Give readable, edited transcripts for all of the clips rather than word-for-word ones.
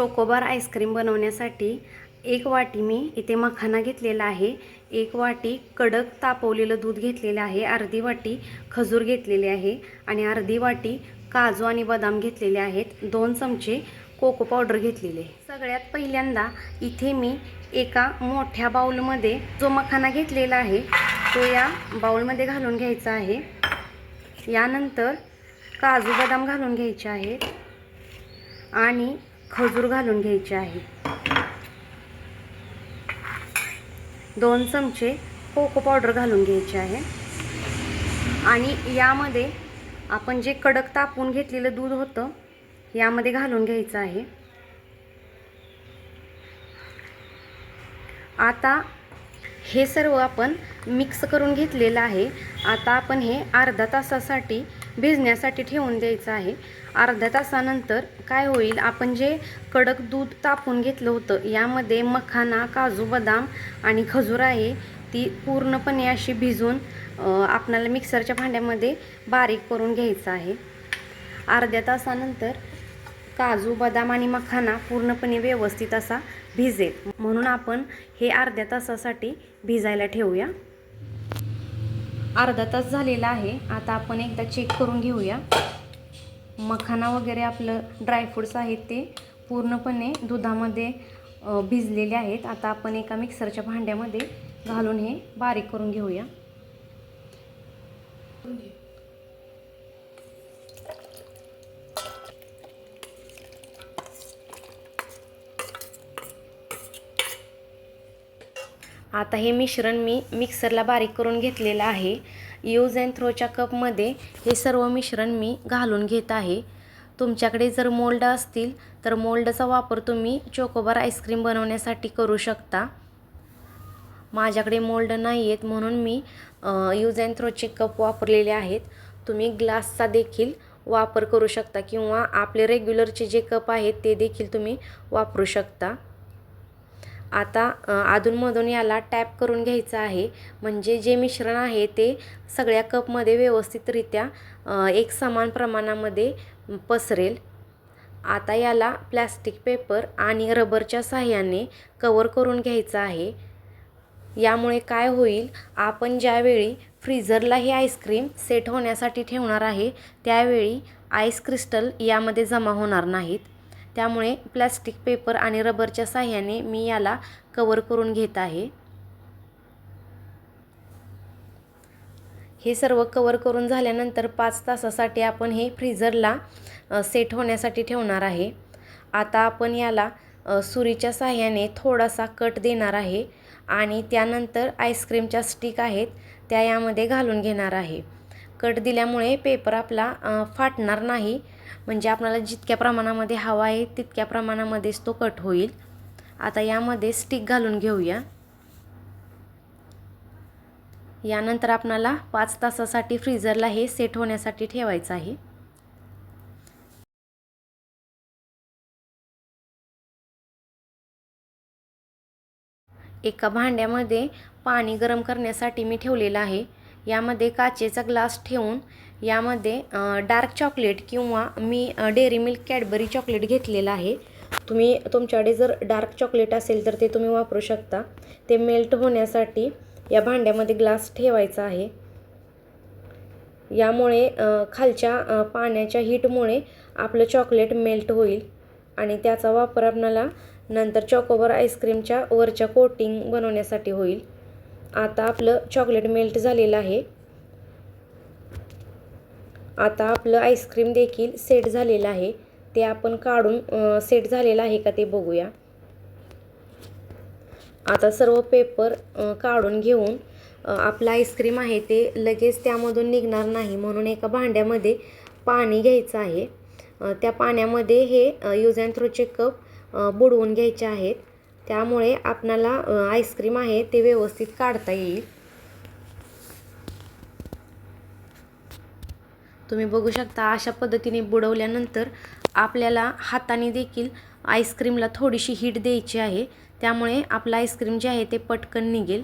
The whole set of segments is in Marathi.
चोकोबार आईस्क्रीम बनवण्यासाठी एक वाटी मी इथे मखाना घेतलेला आहे, एक वाटी कडक तापवलेलं दूध घेतलेलं आहे, अर्धी वाटी खजूर घेतलेले आहे आणि अर्धी वाटी काजू आणि बदाम घेतलेले आहेत, 2 चमचे कोको पावडर घेतलेले. सगळ्यात पहिल्यांदा इथे मी एका मोठ्या बाउलमध्ये जो मखाना घेतलेला आहे तो या बाउलमध्ये घालून घ्यायचा आहे. यानंतर काजू बदाम घालून घ्यायचे आहेत आणि खजूर घालून घ्यायचे आहे. 2 चमचे कोको पावडर घालून घ्यायचे आहे आणि यामध्ये आपण जे कडक तापवून घेतलेलं दूध होतं यामध्ये घालून घ्यायचं आहे. आता हे सर्व आपण मिक्स करून घेतलेलं आहे. आता आपण हे अर्धा तासासाठी भिजण्यासाठी ठेवून द्यायचं आहे. अर्ध्या तासानंतर काय होईल, आपण जे कडक दूध तापवून घेतलं होतं यामध्ये मखाना, काजू बदाम आणि खजूर आहे ती पूर्णपणे अशी भिजून आपल्याला मिक्सरच्या भांड्यामध्ये बारीक करून घ्यायचं आहे. अर्ध्या तासानंतर काजू बदाम आणि मखाना पूर्णपणे व्यवस्थित असा भिजेल, म्हणून आपण हे अर्ध्या तासासाठी भिजायला ठेवूया. अर्धा तास झालेला आहे. आता आपण एकदा चेक करून घेऊया. मखाना वगैरे आपलं ड्रायफ्रूट्स आहेत ते पूर्णपणे दुधामध्ये भिजलेले आहेत. आता आपण एका मिक्सरच्या भांड्यामध्ये घालून हे बारीक करून घेऊया. आता हे मिश्रण मी मिक्सरला बारीक करून घेतलेलं आहे. यूज अँड थ्रोच्या कपमध्ये हे सर्व मिश्रण मी घालून घेत आहे. तुमच्याकडे जर मोल्ड असतील तर मोल्डचा वापर तुम्ही चोकोबार आईस्क्रीम बनवण्यासाठी करू शकता. माझ्याकडे मोल्ड नाही आहेत म्हणून मी यूज अँड थ्रोचे कप वापरलेले आहेत. तुम्ही ग्लासचा देखील वापर करू शकता किंवा आपले रेग्युलरचे जे कप आहेत ते देखील तुम्ही वापरू शकता. आता अधूनमधून याला टॅप करून घ्यायचं आहे, म्हणजे जे मिश्रण आहे ते सगळ्या कपमध्ये व्यवस्थितरित्या एक समान प्रमाणामध्ये पसरेल. आता याला प्लॅस्टिक पेपर आणि रबरच्या साहाय्याने कवर करून घ्यायचं आहे. यामुळे काय होईल, आपण ज्यावेळी फ्रीझरला ही आईस्क्रीम सेट होण्यासाठी ठेवणार आहे त्यावेळी आईस क्रिस्टल यामध्ये जमा होणार नाहीत. त्यामुळे प्लॅस्टिक पेपर आणि रबरच्या साहाय्याने मी याला कवर करून घेत आहे. हे सर्व कवर करून झाल्यानंतर 5 तासासाठी आपण हे फ्रीझरला सेट होण्यासाठी ठेवणार आहे. आता आपण याला सुरीच्या साहाय्याने थोडासा कट देणार आहे आणि त्यानंतर आईस्क्रीमच्या स्टिक आहेत त्या यामध्ये घालून घेणार आहे. कट दिल्यामुळे पेपर आपला फाटणार नाही, म्हणजे आपल्याला जितक्या प्रमाणामध्ये हवा आहे तितक्या प्रमाणामध्येच तो कट होईल. आता यामध्ये स्टिक घालून घेऊया. यानंतर आपल्याला 5 तासासाठी फ्रीझरला हे सेट होण्यासाठी ठेवायचं आहे. एका भांड्यामध्ये पाणी गरम करण्यासाठी मी ठेवलेलं आहे. यामध्ये काचेचा ग्लास ठेवून यामध्ये डार्क चॉकलेट किंवा मी डेअरी मिल्क कॅडबरी चॉकलेट घेतलेलं आहे. तुमच्याकडे जर डार्क चॉकलेट असेल तर ते तुम्ही वापरू शकता. ते मेल्ट होण्यासाठी या भांड्यामध्ये ग्लास ठेवायचा आहे. यामुळे खालच्या पाण्याच्या हीटमुळे आपलं चॉकलेट मेल्ट होईल आणि त्याचा वापर आपल्याला नंतर चोकोबार आईस्क्रीमच्या वरच्या कोटिंग बनवण्यासाठी होईल. आता आपलं चॉकलेट मेल्ट झालेलं आहे. आता आपलं आईस्क्रीम देखील सेट झालेलं आहे. ते आपण काढून सेट झालेलं आहे का ते बघूया. आता सर्व पेपर काढून घेऊन आपलं आईस्क्रीम आहे ते लगेच त्यामधून निघणार नाही, म्हणून एका भांड्यामध्ये पाणी घ्यायचं आहे. त्या पाण्यामध्ये हे यूज अँड थ्रोचे कप बुडवून घ्यायचे आहेत. त्यामुळे आपल्याला आईस्क्रीम आहे ते व्यवस्थित काढता येईल. तुम्ही बघू शकता अशा पद्धतीने बुडवल्यानंतर आपल्याला हाताने देखील आईस्क्रीमला थोडीशी हीट द्यायची आहे. त्यामुळे आपलं आईस्क्रीम जे आहे ते पटकन निघेल.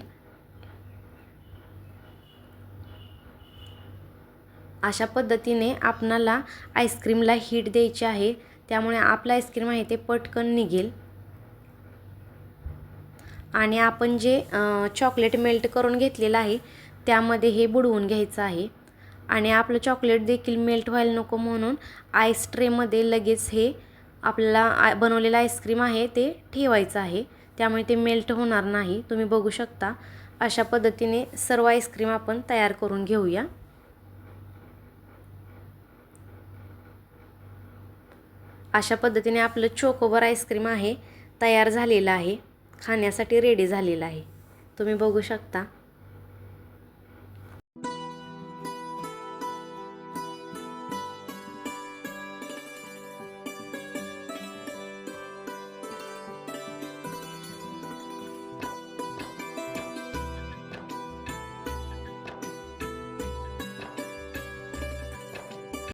अशा पद्धतीने आपणाला आईस्क्रीमला हीट द्यायची आहे. त्यामुळे आपलं आईस्क्रीम आहे ते पटकन निघेल. आणि आपण जे चॉकलेट मेल्ट करून घेतलेलं आहे त्यामध्ये हे बुडवून घ्यायचं आहे. आणि आपलं चॉकलेट देखील मेल्ट व्हायला नको म्हणून आईस ट्रेमध्ये लगेच हे आपल्याला बनवलेलं आईस्क्रीम आहे ते ठेवायचं आहे. त्यामुळे ते मेल्ट होणार नाही. तुम्ही बघू शकता अशा पद्धतीने सर्व आईस्क्रीम आपण तयार करून घेऊया. अशा पद्धतीने आपलं चोकोबार आईस्क्रीम आहे तयार झालेलं आहे, खाण्यासाठी रेडी झालेलं आहे. तुम्ही बघू शकता.